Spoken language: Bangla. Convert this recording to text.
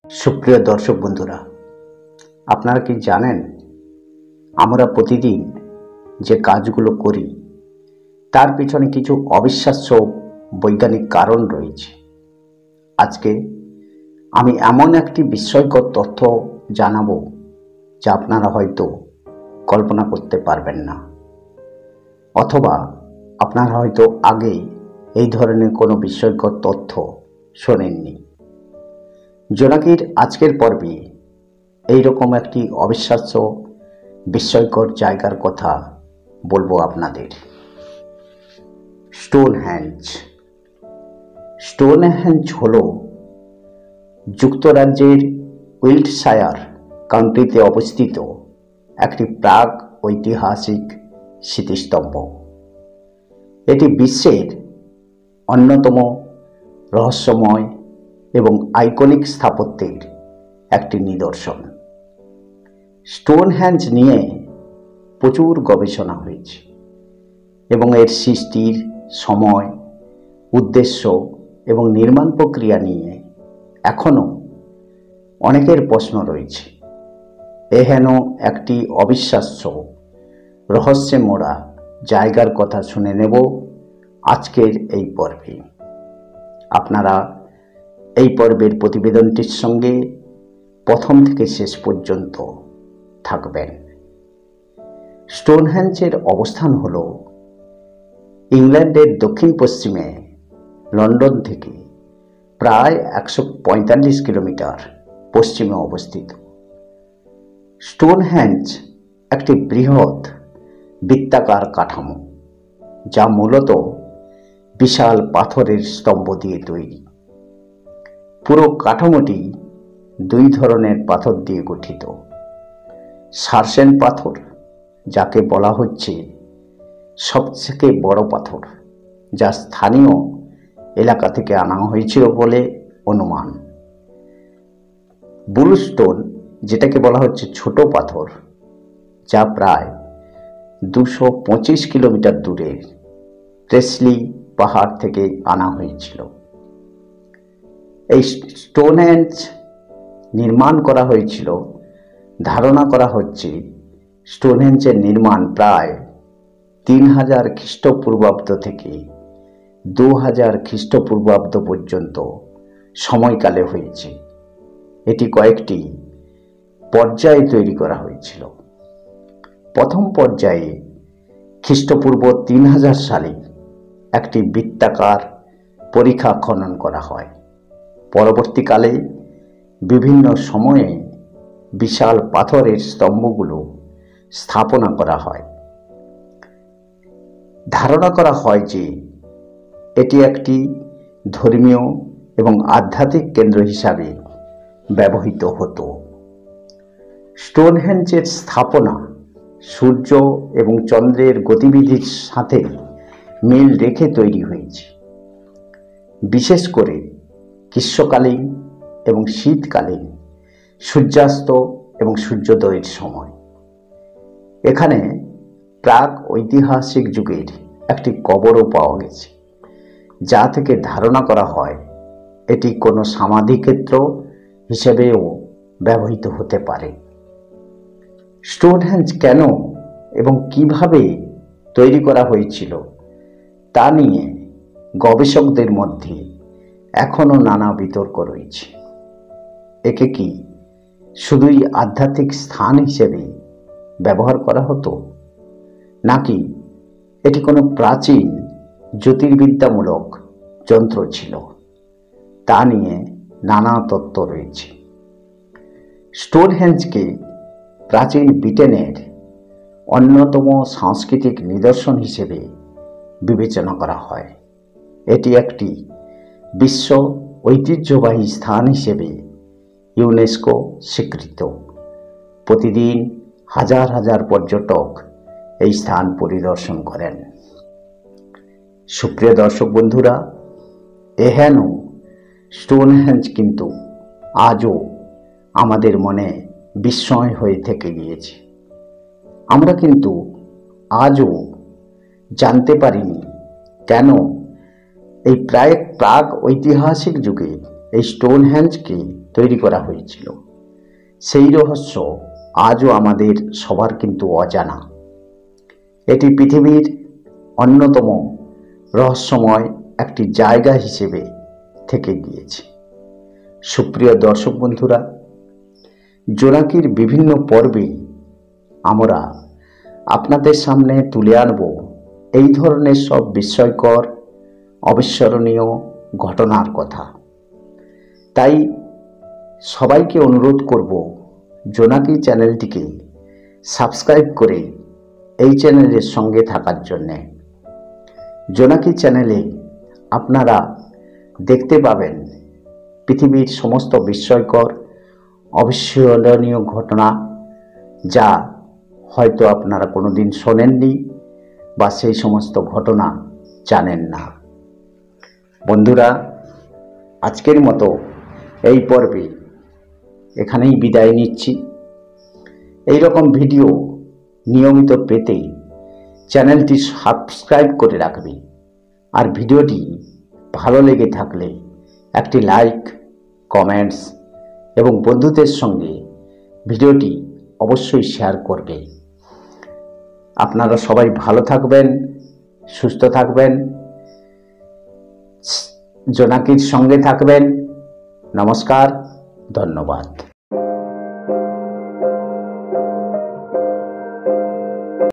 সুপ্রিয় দর্শক বন্ধুরা, আপনারা কি জানেন আমরা প্রতিদিন যে কাজগুলো করি তার পিছনে কিছু অবিশ্বাস্য বৈজ্ঞানিক কারণ রয়েছে। আজকে আমি এমন একটি বিস্ময়কর তথ্য জানাবো যা আপনারা হয়তো কল্পনা করতে পারবেন না, অথবা আপনারা হয়তো আগে এই ধরনের কোনো বিস্ময়কর তথ্য শোনেননি। জোনাকির আজকের পর্বে এইরকম একটি অবিশ্বাস্য বিস্ময়কর জায়গার কথা বলবো আপনাদের। স্টোনহেঞ্জ। স্টোনহেঞ্জ হল যুক্তরাজ্যের উইল্টশায়ার কাউন্টিতে অবস্থিত একটি প্রাক ঐতিহাসিক স্মৃতিস্তম্ভ। এটি বিশ্বের অন্যতম রহস্যময় এবং আইকনিক স্থাপত্যের একটি নিদর্শন। স্টোনহেঞ্জ নিয়ে প্রচুর গবেষণা হয়েছে এবং এর সৃষ্টির সময়, উদ্দেশ্য এবং নির্মাণ প্রক্রিয়া নিয়ে এখনও অনেকের প্রশ্ন রয়েছে। এহেন একটি অবিশ্বাস্য রহস্যে মোড়া জায়গার কথা শুনে নেব আজকের এই পর্বে। আপনারা এই পর্বের প্রতিবেদনটির সঙ্গে প্রথম থেকে শেষ পর্যন্ত থাকবেন। স্টোনহেঞ্জের অবস্থান হল ইংল্যান্ডের দক্ষিণ পশ্চিমে লন্ডন থেকে প্রায় 145 কিলোমিটার পশ্চিমে অবস্থিত। স্টোনহেঞ্জ একটি বৃহৎ বৃত্তাকার কাঠামো যা মূলত বিশাল পাথরের স্তম্ভ দিয়ে তৈরি। পুরো কাঠামোটি দুই ধরনের পাথর দিয়ে গঠিত। সারসেন পাথর, যাকে বলা হচ্ছে সবথেকে বড় পাথর, যা স্থানীয় এলাকা থেকে আনা হয়েছিল বলে অনুমান। ব্লুস্টোন, যেটাকে বলা হচ্ছে ছোট পাথর, যা প্রায় 225 কিলোমিটার দূরের প্রেসলি পাহাড় থেকে আনা হয়েছিল। এই স্টোনহেঞ্জ নির্মাণ করা হয়েছিল, ধারণা করা হচ্ছে স্টোনহেঞ্জের নির্মাণ প্রায় 3000 খ্রিস্টপূর্বাব্দ থেকে 2000 খ্রিস্টপূর্বাব্দ পর্যন্ত সময়কালে হয়েছে। এটি কয়েকটি পর্যায়ে তৈরি করা হয়েছিল। প্রথম পর্যায়ে খ্রিস্টপূর্ব 3000 সালে একটি বৃত্তাকার পরিখা খনন করা হয়। পরবর্তীকালে বিভিন্ন সময়ে বিশাল পাথরের স্তম্ভগুলো স্থাপনা করা হয়। ধারণা করা হয় যে এটি একটি ধর্মীয় এবং আধ্যাত্মিক কেন্দ্র হিসাবে ব্যবহৃত হতো। স্টোনহেঞ্জের স্থাপনা সূর্য এবং চন্দ্রের গতিবিধির সাথে মিল রেখে তৈরি হয়েছে, বিশেষ করে গ্রীষ্মকালীন এবং শীতকালীন সূর্যাস্ত এবং সূর্যোদয়ের সময়। এখানে প্রাক ঐতিহাসিক যুগের একটি কবরও পাওয়া গেছে, যা থেকে ধারণা করা হয় এটি কোনো সমাধিক্ষেত্র হিসেবেও ব্যবহৃত হতে পারে। স্টোনহেঞ্জ কেন এবং কিভাবে তৈরি করা হয়েছিল তা নিয়ে গবেষকদের মধ্যে এখনও নানা বিতর্ক রয়েছে। একে কি শুধুই আধ্যাত্মিক স্থান হিসেবে ব্যবহার করা হতো, নাকি এটি কোনো প্রাচীন জ্যোতির্বিদ্যামূলক যন্ত্র ছিল, তা নিয়ে নানা তত্ত্ব রয়েছে। স্টোনহেঞ্জকে প্রাচীন ব্রিটেনের অন্যতম সাংস্কৃতিক নিদর্শন হিসেবে বিবেচনা করা হয়। এটি একটি বিশ্ব ঐতিহ্যবাহী স্থান হিসেবে ইউনেস্কো স্বীকৃত। প্রতিদিন হাজার হাজার পর্যটক এই স্থান পরিদর্শন করেন। সুপ্রিয় দর্শক বন্ধুরা, এহেন স্টোনহেঞ্জ কিন্তু আজও আমাদের মনে বিস্ময় হয়ে থেকে গিয়েছে। আমরা কিন্তু আজও জানতে পারিনি কেন এই প্রাক ঐতিহাসিক যুগে এই স্টোনহেঞ্জকে তৈরি করা হয়েছিল, সেই রহস্য আজও আমাদের সবার কিন্তু অজানা। এটি পৃথিবীর অন্যতম রহস্যময় একটি জায়গা হিসেবে থেকে গিয়েছে। সুপ্রিয় দর্শক বন্ধুরা, জোনাকির বিভিন্ন পর্বে আমরা আপনাদের সামনে তুলে আনব এই ধরনের সব বিস্ময়কর অবিস্মরণীয় ঘটনার কথা। তাই সবাইকে অনুরোধ করব, জোনাকি চ্যানেলটিকে সাবস্ক্রাইব করে এই চ্যানেলের সঙ্গে থাকার জন্যে। জোনাকি চ্যানেলে আপনারা দেখতে পাবেন পৃথিবীর সমস্ত বিস্ময়কর অবিস্মরণীয় ঘটনা, যা হয়তো আপনারা কোনোদিন শোনেননি বা সেই সমস্ত ঘটনা জানেন না। বন্ধুরা, আজকের মতো এই পর্বে এখানেই বিদায় নিচ্ছি। এই রকম ভিডিও নিয়মিত পেতে চ্যানেলটি সাবস্ক্রাইব করে রাখবে, আর ভিডিওটি ভালো লেগে থাকলে একটি লাইক, কমেন্টস এবং বন্ধুদের সঙ্গে ভিডিওটি অবশ্যই শেয়ার করবে। আপনারা সবাই ভালো থাকবেন, সুস্থ থাকবেন, জোনাকির সঙ্গে থাকবেন। নমস্কার, ধন্যবাদ।